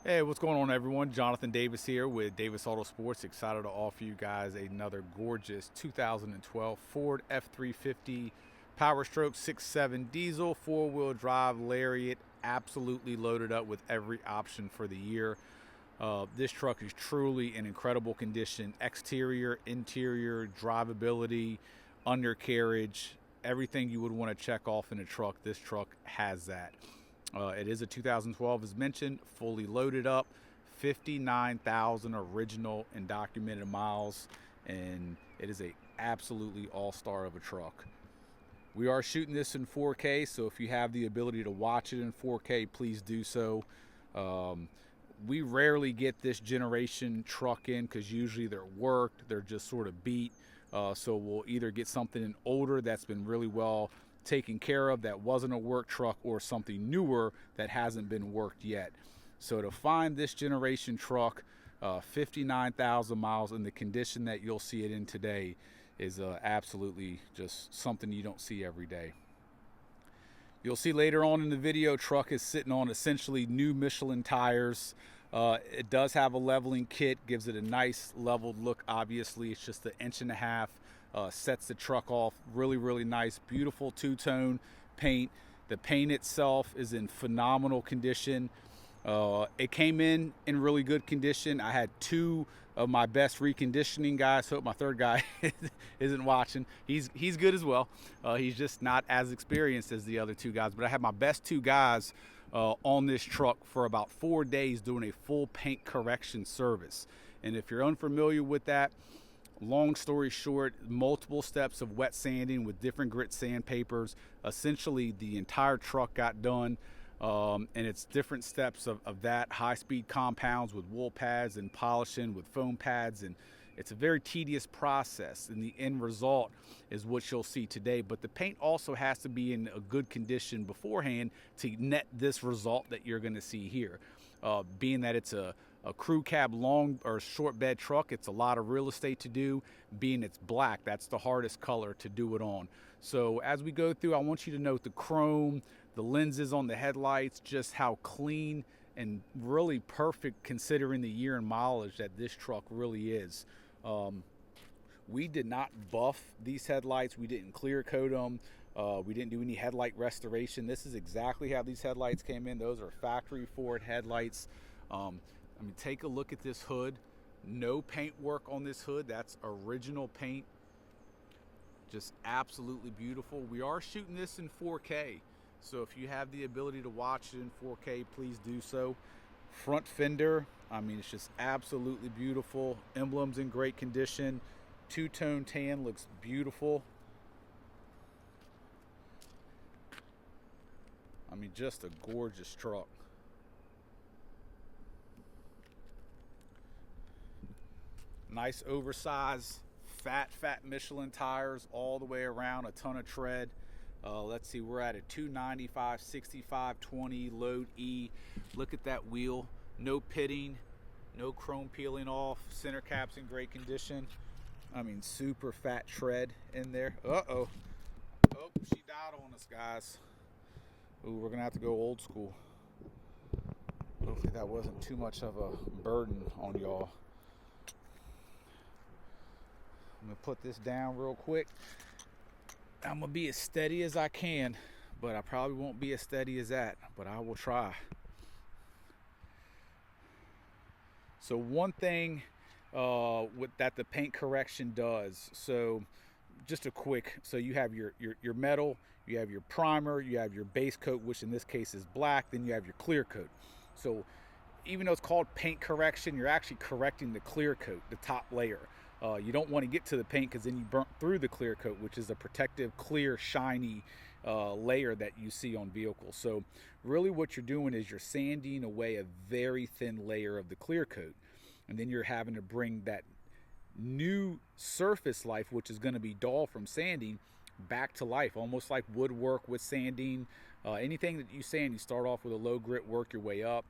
Hey, what's going on, everyone? Jonathan Davis here with Davis Autosports. Excited to offer you guys another gorgeous 2012 Ford F350 Power Stroke 6.7 diesel, four-wheel drive Lariat, absolutely loaded up with every option for the year. This truck is truly in incredible condition. Exterior, interior, drivability, undercarriage, everything you would want to check off in a truck, this truck has that. It is a 2012, as mentioned, fully loaded up, 59,000 original and documented miles, and it is a absolutely all-star of a truck. We are shooting this in 4K, so if you have the ability to watch it in 4K, please do so. We rarely get this generation truck in because usually they're worked, they're just sort of beat. So we'll either get something older that's been really well taken care of that wasn't a work truck, or something newer that hasn't been worked yet. So to find this generation truck, 59,000 miles in the condition that you'll see it in today is absolutely just something you don't see every day. You'll see later on in the video, truck is sitting on essentially new Michelin tires. It does have a leveling kit, gives it a nice leveled look. Obviously, it's just 1.5 inches. Sets the truck off really nice, beautiful two-tone paint. The paint itself is in phenomenal condition. It came in really good condition. I had two of my best reconditioning guys. Hope my third guy isn't watching. He's good as well. He's just not as experienced as the other two guys, but I had my best two guys on this truck for about 4 days doing a full paint correction service. And if you're unfamiliar with that, long story short, multiple steps of wet sanding with different grit sandpapers. Essentially, the entire truck got done, and it's different steps of that. High-speed compounds with wool pads and polishing with foam pads, and it's a very tedious process, and the end result is what you'll see today. But the paint also has to be in a good condition beforehand to net this result that you're going to see here. Being that it's a crew cab long or short bed truck, it's a lot of real estate to do. Being it's black, that's the hardest color to do it on. So as we go through, I want you to note the chrome, the lenses on the headlights, just how clean and really perfect considering the year and mileage that this truck really is. We did not buff these headlights. We didn't clear coat them. We didn't do any headlight restoration. This is exactly how these headlights came in. Those are factory Ford headlights. I mean, take a look at this hood. No paint work on this hood. That's original paint. Just absolutely beautiful. We are shooting this in 4K. So if you have the ability to watch it in 4K, please do so. Front fender, I mean, it's just absolutely beautiful. Emblems in great condition. Two-tone tan looks beautiful. I mean, just a gorgeous truck. Nice oversized, fat Michelin tires all the way around, a ton of tread. Let's see, we're at a 295, 65, 20, load E. Look at that wheel. No pitting, no chrome peeling off. Center cap's in great condition. I mean, super fat tread in there. Uh-oh. Oh, she died on us, guys. Ooh, we're going to have to go old school. Hopefully that wasn't too much of a burden on y'all. I'm gonna put this down real quick. I'm gonna be as steady as I can, but I probably won't be as steady as that, but I will try. So one thing that the paint correction does, so just a quick, so you have your metal, you have your primer, you have your base coat, which in this case is black, then you have your clear coat. So even though it's called paint correction, you're actually correcting the clear coat, the top layer. You don't want to get to the paint because then you burnt through the clear coat, which is a protective, clear, shiny layer that you see on vehicles. So really what you're doing is you're sanding away a very thin layer of the clear coat. And then you're having to bring that new surface life, which is going to be dull from sanding, back to life, almost like woodwork with sanding. Anything that you sand, you start off with a low grit, work your way up.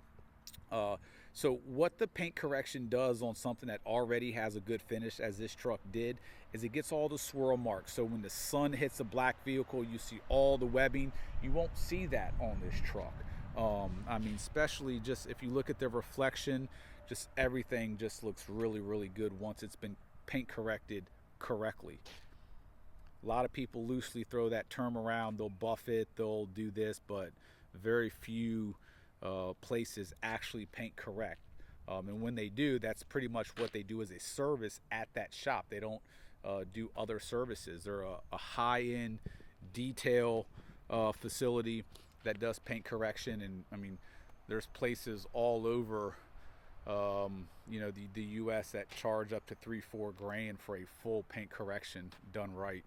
So what the paint correction does on something that already has a good finish, as this truck did, is it gets all the swirl marks. So when the sun hits a black vehicle, you see all the webbing. You won't see that on this truck. I mean, especially just if you look at the reflection, just everything just looks really, really good once it's been paint corrected correctly. A lot of people loosely throw that term around. They'll buff it, they'll do this, but very few places actually paint correct. And when they do, that's pretty much what they do as a service at that shop. They don't do other services. They're a high-end detail facility that does paint correction. And I mean, there's places all over you know, the US that charge up to $3-4 grand for a full paint correction done right.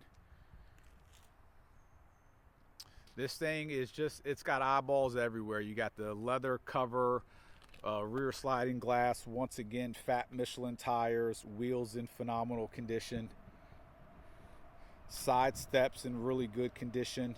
This thing is just, it's got eyeballs everywhere. You got the leather cover, rear sliding glass, once again fat Michelin tires, wheels in phenomenal condition, side steps in really good condition.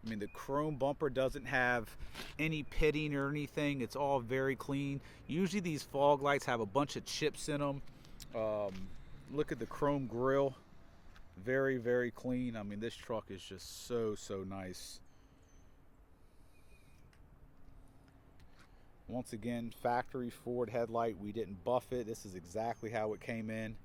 I mean, the chrome bumper doesn't have any pitting or anything. It's all very clean. Usually these fog lights have a bunch of chips in them. Look at the chrome grille. Very, very clean. I mean, this truck is just so, so nice. Once again, factory Ford headlight. We didn't buff it. This is exactly how it came in.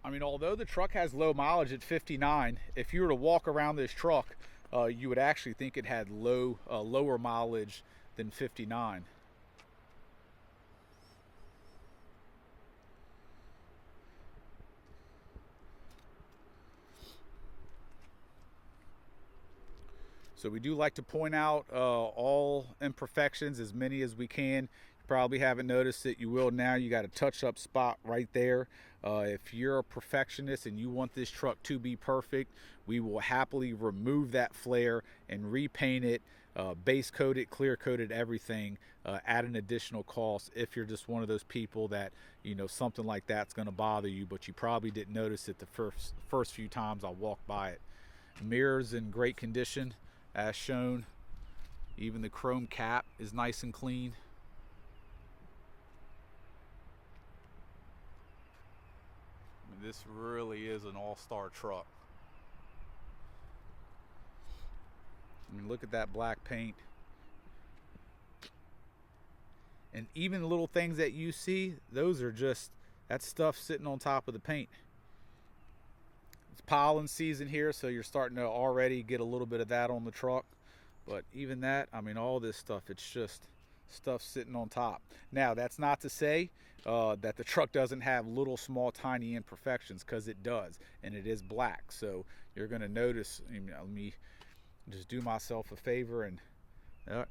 I mean, although the truck has low mileage at 59, if you were to walk around this truck, you would actually think it had lower mileage than 59. So we do like to point out all imperfections, as many as we can. You probably haven't noticed it. You will now. You got a touch-up spot right there. If you're a perfectionist and you want this truck to be perfect, we will happily remove that flare and repaint it, base coat it, clear coat it, everything at an additional cost. If you're just one of those people that, you know, something like that's going to bother you, but you probably didn't notice it the first few times I walked by it. Mirrors in great condition, as shown. Even the chrome cap is nice and clean. I mean, this really is an all-star truck. I mean, look at that black paint. And even the little things that you see, those are just, that stuff sitting on top of the paint. It's pollen season here, so you're starting to already get a little bit of that on the truck. But even that, I mean, all this stuff, it's just stuff sitting on top. Now, that's not to say that the truck doesn't have little, small, tiny imperfections, because it does, and it is black. So you're going to notice. Let me just do myself a favor, and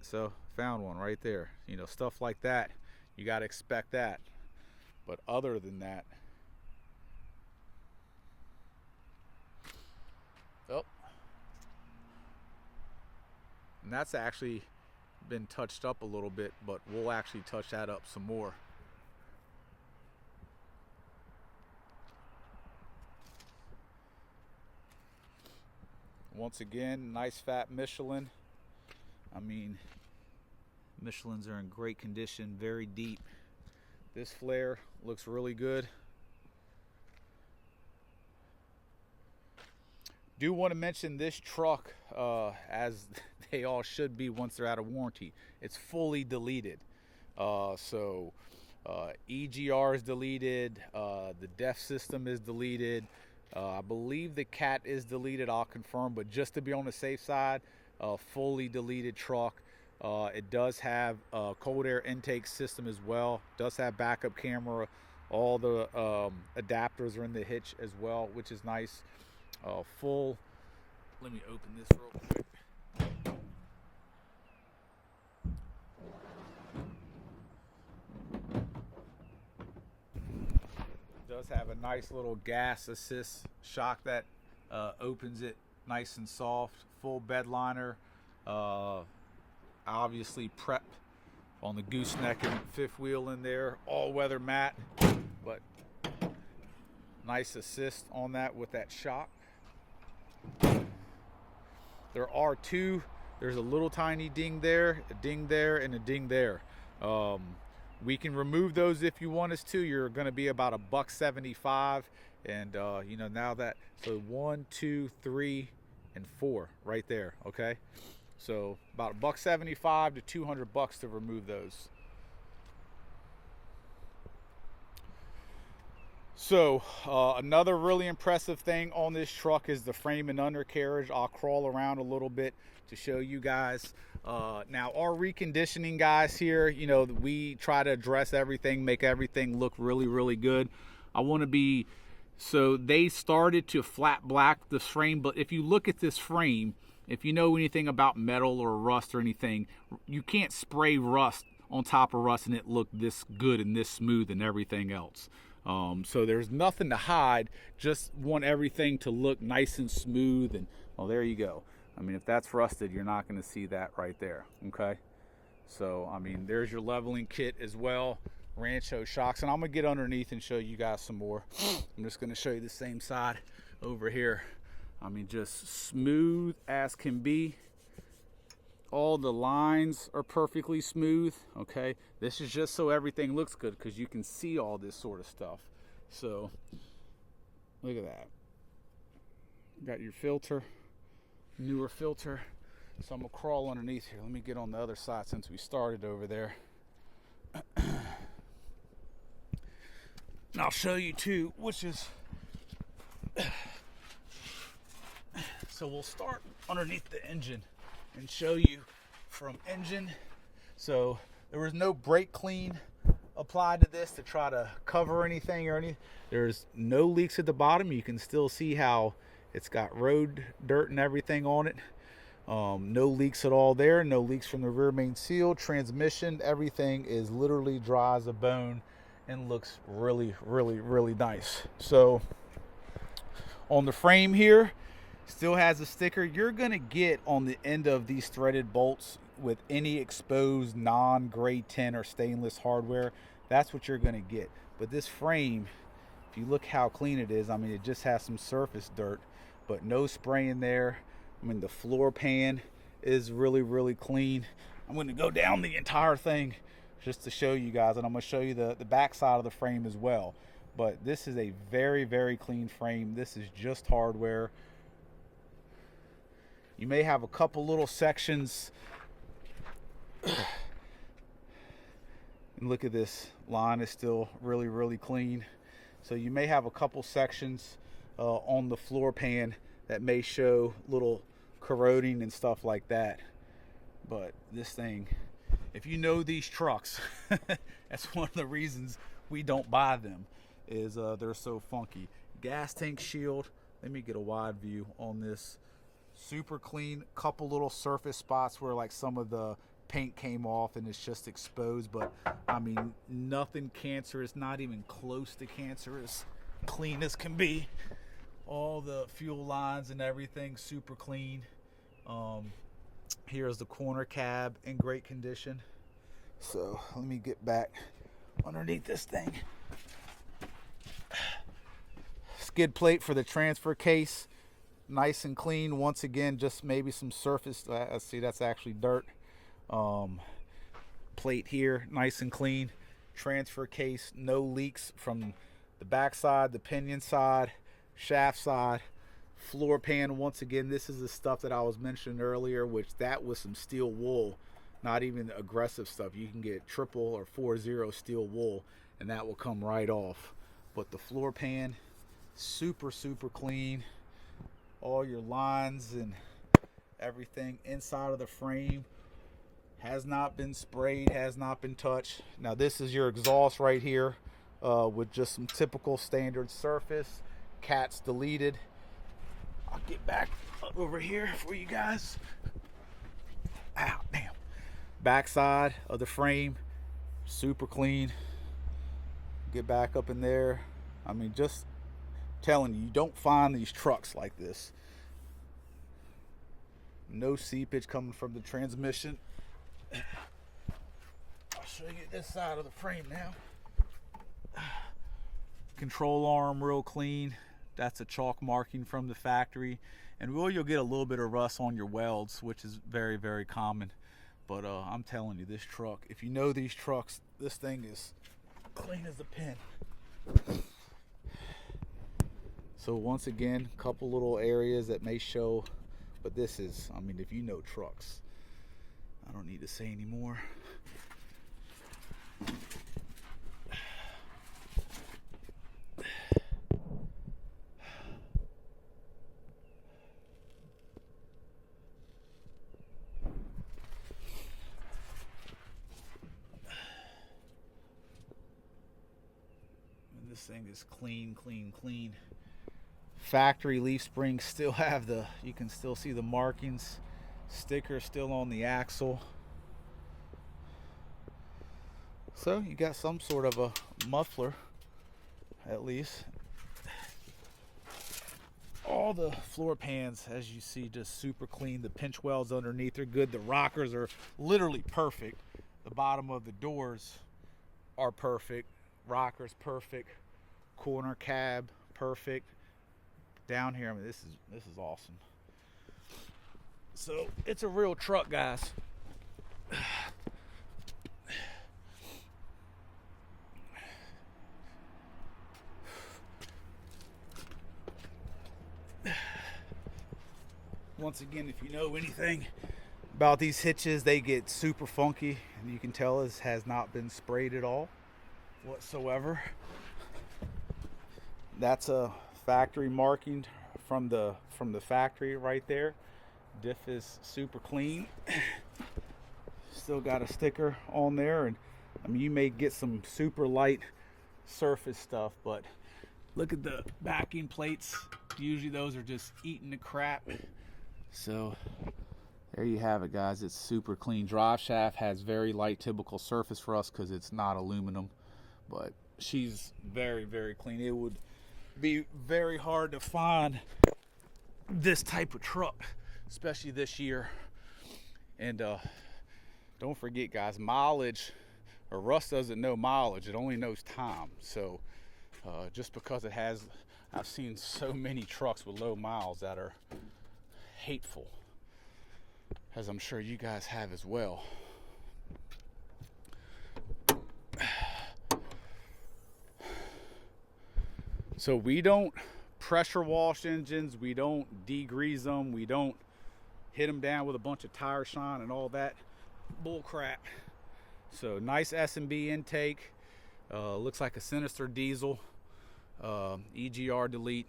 so found one right there. You know, stuff like that, you got to expect that. But other than that, oh, and that's actually been touched up a little bit, but we'll actually touch that up some more. Once again, nice fat Michelin. I mean, Michelins are in great condition, very deep. This flare looks really good. Do want to mention this truck, as they all should be once they're out of warranty. It's fully deleted. So EGR is deleted. The DEF system is deleted. I believe the CAT is deleted. I'll confirm. But just to be on the safe side, fully deleted truck. It does have a cold air intake system as well. Does have backup camera. All the adapters are in the hitch as well, which is nice. Full. Let me open this real quick. Does have a nice little gas assist shock that opens it nice and soft. Full bed liner. Obviously prep on the gooseneck and fifth wheel in there. All weather mat, but nice assist on that with that shock. There are two There's a little tiny ding there, a ding there, and a ding there. We can remove those if you want us to. You're going to be about $175, and you know, now that, so 1, 2, 3, and 4 right there. Okay, so about $175 to $200 to remove those. So another really impressive thing on this truck is the frame and undercarriage. I'll crawl around a little bit to show you guys. Now our reconditioning guys here, you know, we try to address everything, make everything look really, really good. I want to be, so they started to flat black the frame, but if you look at this frame, if you know anything about metal or rust or anything, you can't spray rust on top of rust and it look this good and this smooth and everything else. So there's nothing to hide, just want everything to look nice and smooth. And well, there you go. I mean, if that's rusted, you're not going to see that right there. Okay, so I mean, there's your leveling kit as well, Rancho shocks, and I'm gonna get underneath and show you guys some more. I'm just going to show you the same side over here. I mean, just smooth as can be. All the lines are perfectly smooth. Okay, this is just so everything looks good, because you can see all this sort of stuff. So look at that, got your filter, newer filter. So I'm gonna crawl underneath here. Let me get on the other side since we started over there. And I'll show you too, which is, so we'll start underneath the engine and show you from engine. So there was no brake clean applied to this to try to cover anything or anything. There's no leaks at the bottom. You can still see how it's got road dirt and everything on it. No leaks at all there. No leaks from the rear main seal. Transmission, everything is literally dry as a bone and looks really, really, really nice. So on the frame here, still has a sticker. You're gonna get on the end of these threaded bolts with any exposed non-gray tin or stainless hardware. That's what you're gonna get. But this frame, if you look how clean it is, I mean, it just has some surface dirt, but no spraying there. I mean, the floor pan is really, really clean. I'm gonna go down the entire thing just to show you guys, and I'm gonna show you the back side of the frame as well. But this is a very, very clean frame. This is just hardware. You may have a couple little sections. And look at this, line is still really, really clean. So you may have a couple sections on the floor pan that may show little corroding and stuff like that. But this thing, if you know these trucks, that's one of the reasons we don't buy them, is they're so funky. Gas tank shield, let me get a wide view on this. Super clean, couple little surface spots where like some of the paint came off and it's just exposed, but I mean, nothing cancerous, not even close to cancerous. Clean as can be. All the fuel lines and everything super clean. Here's the corner cab in great condition. So let me get back underneath this thing. Skid plate for the transfer case, nice and clean. Once again, just maybe some surface, see, that's actually dirt. Plate here, nice and clean. Transfer case, no leaks from the back side, the pinion side, shaft side. Floor pan, once again, this is the stuff that I was mentioning earlier, which that was some steel wool, not even aggressive stuff. You can get triple or 4-0 steel wool and that will come right off. But the floor pan, super, super clean. All your lines and everything inside of the frame has not been sprayed, has not been touched. Now this is your exhaust right here with just some typical standard surface. Cats deleted. I'll get back over here for you guys. Ow, damn. Back side of the frame, super clean. Get back up in there. I mean, just telling you, you don't find these trucks like this. No seepage coming from the transmission. I'll show you this side of the frame now. Control arm real clean. That's a chalk marking from the factory. And you'll get a little bit of rust on your welds, which is very, very common. But I'm telling you, this truck, if you know these trucks, this thing is clean as a pin. So once again, a couple little areas that may show, but this is, I mean, if you know trucks, I don't need to say anymore. This thing is clean, clean, clean. Factory leaf springs still have the, you can still see the markings. Sticker still on the axle. So you got some sort of a muffler, at least. All the floor pans, as you see, just super clean. The pinch welds underneath are good. The rockers are literally perfect. The bottom of the doors are perfect. Rockers perfect. Corner cab perfect. Down here, I mean, this is awesome. So it's a real truck, guys. Once again, if you know anything about these hitches, they get super funky, and you can tell this has not been sprayed at all whatsoever. That's a factory marking from the factory right there. Diff is super clean. Still got a sticker on there, and I mean, you may get some super light surface stuff, but look at the backing plates. Usually those are just eating the crap. So there you have it, guys. It's super clean. Drive shaft has very light typical surface for us because it's not aluminum, but she's very, very clean. It would be very hard to find this type of truck, especially this year. And don't forget, guys, mileage, or Russ doesn't know mileage, it only knows time. So just because it has, I've seen so many trucks with low miles that are hateful, as I'm sure you guys have as well. So we don't pressure wash engines, we don't degrease them, we don't hit them down with a bunch of tire shine and all that bull crap. So nice S&B intake, looks like a Sinister diesel, EGR delete,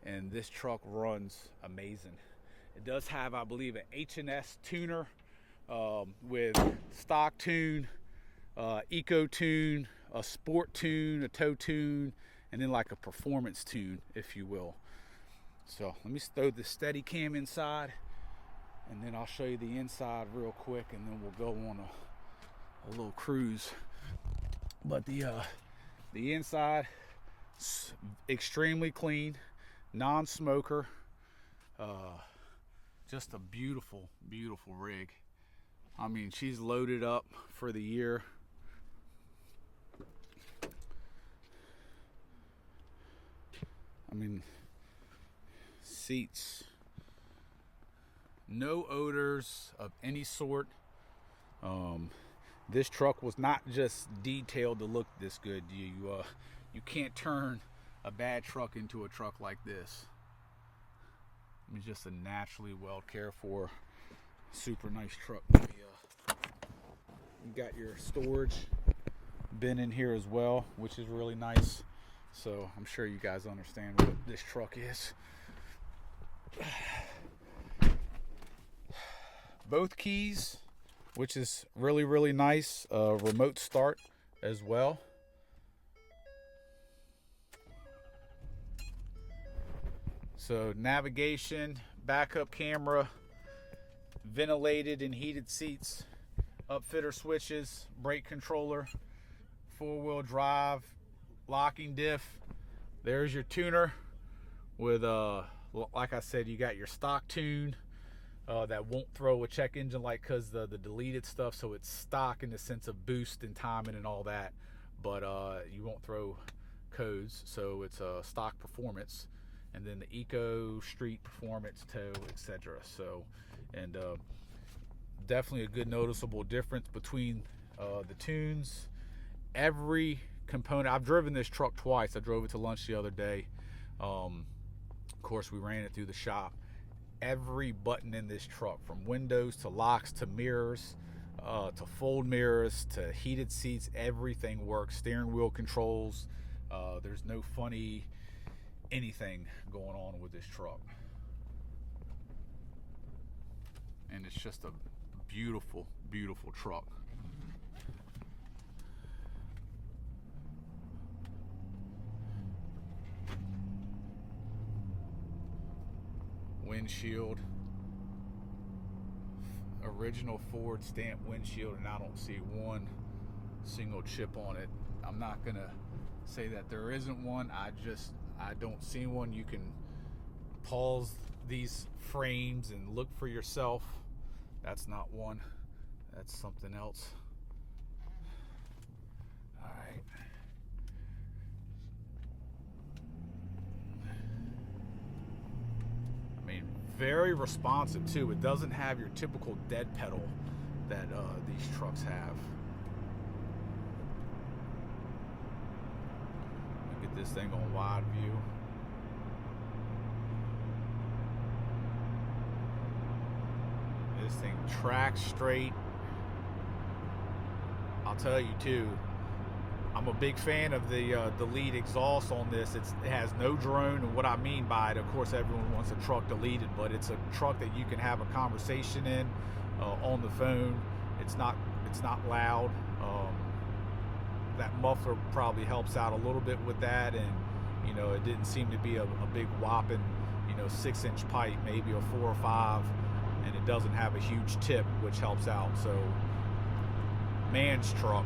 and this truck runs amazing. It does have, I believe, an H&S tuner with stock tune, eco tune, a sport tune, a tow tune, and then like a performance tune, if you will. So let me throw the steady cam inside, and then I'll show you the inside real quick, and then we'll go on a little cruise. But the inside, extremely clean, non-smoker, just a beautiful, beautiful rig. I mean, she's loaded up for the year. I mean, seats, no odors of any sort. This truck was not just detailed to look this good. You can't turn a bad truck into a truck like this. It's just a naturally well cared for, super nice truck. You got your storage bin in here as well, which is really nice. So I'm sure you guys understand what this truck is. Both keys, which is really, really nice. Remote start as well. So navigation, backup camera, ventilated and heated seats, upfitter switches, brake controller, four-wheel drive, locking diff. There's your tuner with like I said, you got your stock tune that won't throw a check engine light because the deleted stuff, so it's stock in the sense of boost and timing and all that, but you won't throw codes, so it's a stock performance. and then the Eco Street Performance Tow, etc. So, and definitely a good noticeable difference between the tunes. Every component, I've driven this truck twice. I drove it to lunch the other day. Of course, we ran it through the shop. Every button in this truck, from windows to locks to mirrors, to fold mirrors to heated seats, everything works. Steering wheel controls. There's no funny anything going on with this truck, and it's just a beautiful, beautiful truck. Windshield, original Ford stamp windshield, and I don't see one single chip on it. I'm not gonna say that there isn't one. I don't see one. You can pause these frames and look for yourself. That's not one. That's something else. All right. I mean, very responsive too. It doesn't have your typical dead pedal that these trucks have. Get this thing on wide view. This thing tracks straight. I'll tell you too, I'm a big fan of the lead exhaust on this. It has no drone, and what I mean by it, of course, everyone wants a truck deleted, but it's a truck that you can have a conversation in on the phone. It's not loud. That muffler probably helps out a little bit with that, and you know, it didn't seem to be a big whopping, you know, 6-inch pipe, maybe a 4 or 5, and it doesn't have a huge tip, which helps out. So, man's truck.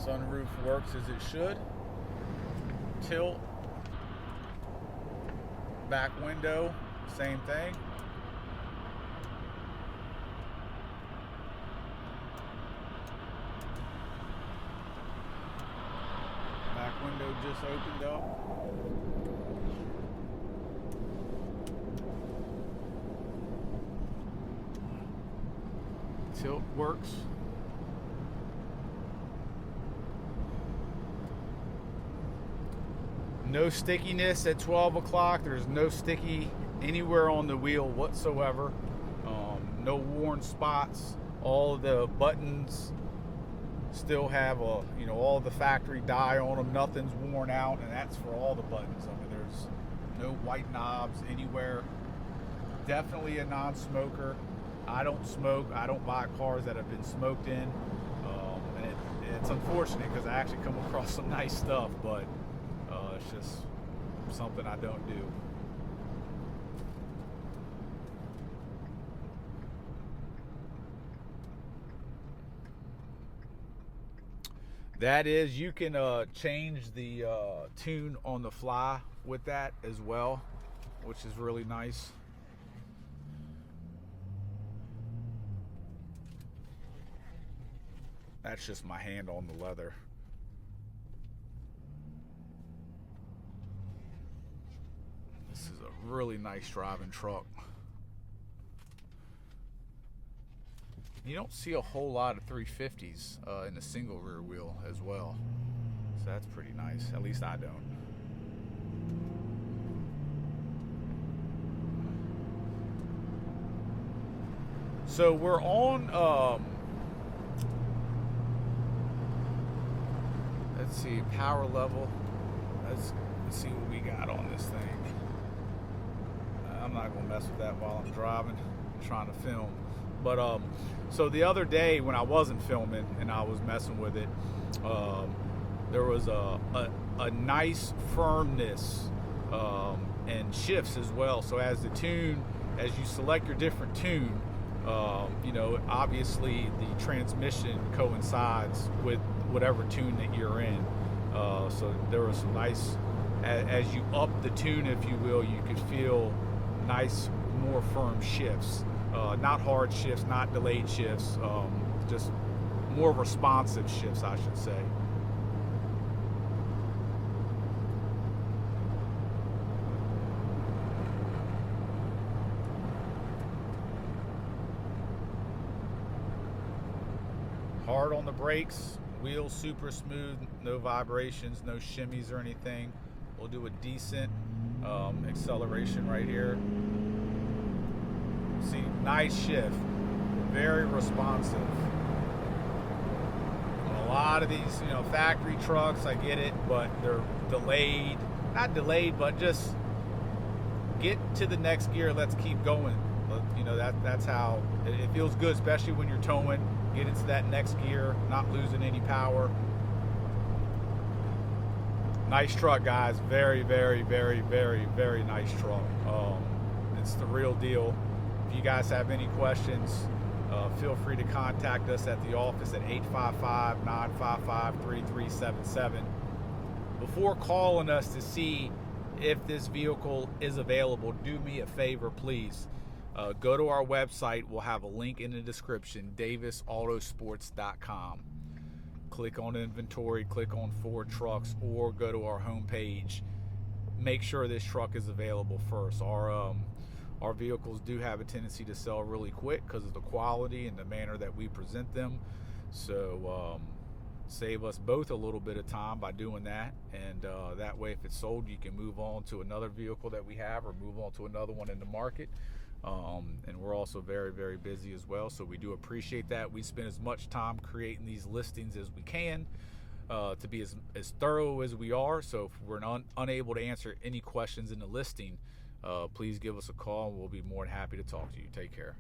Sunroof works as it should. Tilt, back window, same thing. Back window just opened up. Tilt works. No stickiness at 12 o'clock. There's no sticky anywhere on the wheel whatsoever. No worn spots. All the buttons still have all the factory dye on them. Nothing's worn out, and that's for all the buttons. I mean, there's no white knobs anywhere. Definitely a non-smoker. I don't smoke. I don't buy cars that have been smoked in. And it's unfortunate because I actually come across some nice stuff, but it's just something I don't do. That is, you can change the tune on the fly with that as well, which is really nice. That's just my hand on the leather. This is a really nice driving truck. You don't see a whole lot of 350s in a single rear wheel as well. So that's pretty nice. At least I don't. So we're on, let's see, power level. Let's see what we got on this thing. I'm not gonna mess with that while I'm driving. I'm trying to film. But so the other day when I wasn't filming and I was messing with it, there was a nice firmness and shifts as well. So as you select your different tune, obviously the transmission coincides with whatever tune that you're in. So there was some nice, as you up the tune, if you will, you could feel nice more firm shifts, not hard shifts, not delayed shifts, just more responsive shifts, I should say. Hard on the brakes, wheels super smooth, no vibrations, no shimmies or anything. We'll do a decent acceleration right here. See, nice shift, very responsive. A lot of these, factory trucks, I get it, but they're delayed. Not delayed, but just get to the next gear, let's keep going. That's how it feels good, especially when you're towing. Get into that next gear, not losing any power. Nice truck, guys. Very, very, very, very, very nice truck. It's the real deal. If you guys have any questions, feel free to contact us at the office at 855-955-3377. Before calling us to see if this vehicle is available, do me a favor, please. Go to our website. We'll have a link in the description, davisautosports.com. Click on inventory, click on Ford trucks, or go to our homepage. Make sure this truck is available first. Our vehicles do have a tendency to sell really quick because of the quality and the manner that we present them. So save us both a little bit of time by doing that, and that way if it's sold, you can move on to another vehicle that we have or move on to another one in the market. And we're also very, very busy as well, so we do appreciate that. We spend as much time creating these listings as we can to be as thorough as we are. So if we're unable to answer any questions in the listing, please give us a call and we'll be more than happy to talk to you. Take care.